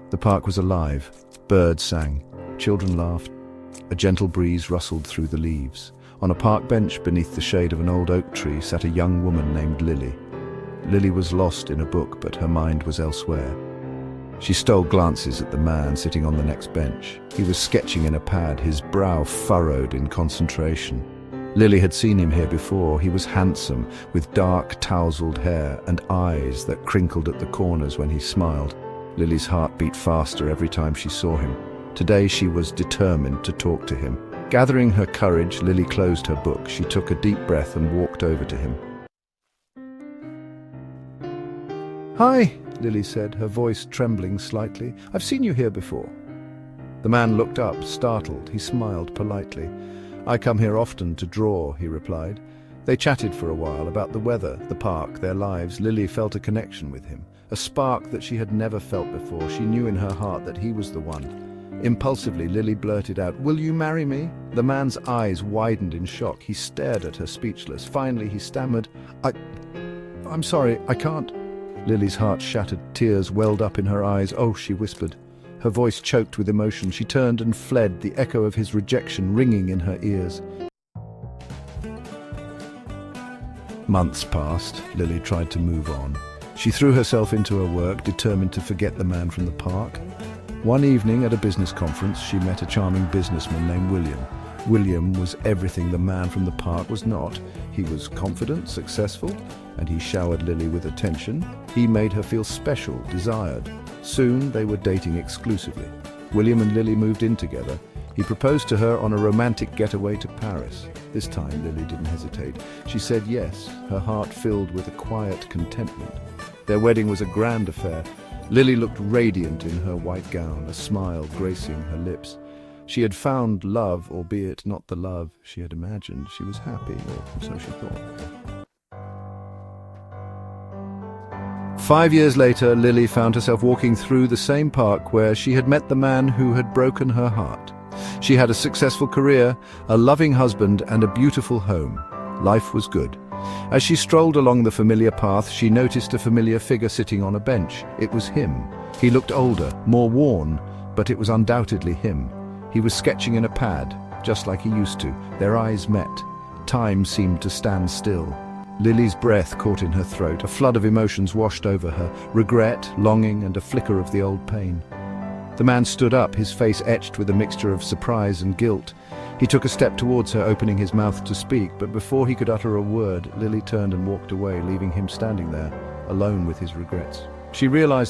The park was alive. Birds sang. Children laughed. A gentle breeze rustled through the leaves. On a park bench beneath the shade of an old oak tree sat a young woman named Lily. Lily was lost in a book, but her mind was elsewhere. She stole glances at the man sitting on the next bench. He was sketching in a pad, his brow furrowed in concentration. Lily had seen him here before. He was handsome, with dark, tousled hair and eyes that crinkled at the corners when he smiled. Lily's heart beat faster every time she saw him. Today she was determined to talk to him. Gathering her courage, Lily closed her book. She took a deep breath and walked over to him. "Hi," Lily said, her voice trembling slightly. "I've seen you here before." The man looked up, startled. He smiled politely. "I come here often to draw," he replied. They chatted for a while about the weather, the park, their lives. Lily felt a connection with him, a spark that she had never felt before. She knew in her heart that he was the one. Impulsively, Lily blurted out, "Will you marry me?" The man's eyes widened in shock. He stared at her, speechless. Finally, he stammered, I'm sorry, I can't." Lily's heart shattered. Tears welled up in her eyes. "Oh," she whispered. Her voice choked with emotion. She turned and fled, the echo of his rejection ringing in her ears. Months passed. Lily tried to move on. She threw herself into her work, determined to forget the man from the park. One evening at a business conference, she met a charming businessman named William. William was everything the man from the park was not. He was confident, successful, and he showered Lily with attention. He made her feel special, desired. Soon they were dating exclusively. William and Lily moved in together. He proposed to her on a romantic getaway to Paris. This time Lily didn't hesitate. She said yes, her heart filled with a quiet contentment. Their wedding was a grand affair. Lily looked radiant in her white gown, a smile gracing her lips. She had found love, albeit not the love she had imagined. She was happy, or so she thought. 5 years later, Lily found herself walking through the same park where she had met the man who had broken her heart. She had a successful career, a loving husband, and a beautiful home. Life was good. As she strolled along the familiar path, she noticed a familiar figure sitting on a bench. It was him. He looked older, more worn, but it was undoubtedly him. He was sketching in a pad, just like he used to. Their eyes met. Time seemed to stand still. Lily's breath caught in her throat. A flood of emotions washed over her, regret, longing, and a flicker of the old pain. The man stood up, his face etched with a mixture of surprise and guilt. He took a step towards her, opening his mouth to speak, but before he could utter a word, Lily turned and walked away, leaving him standing there, alone with his regrets. She realized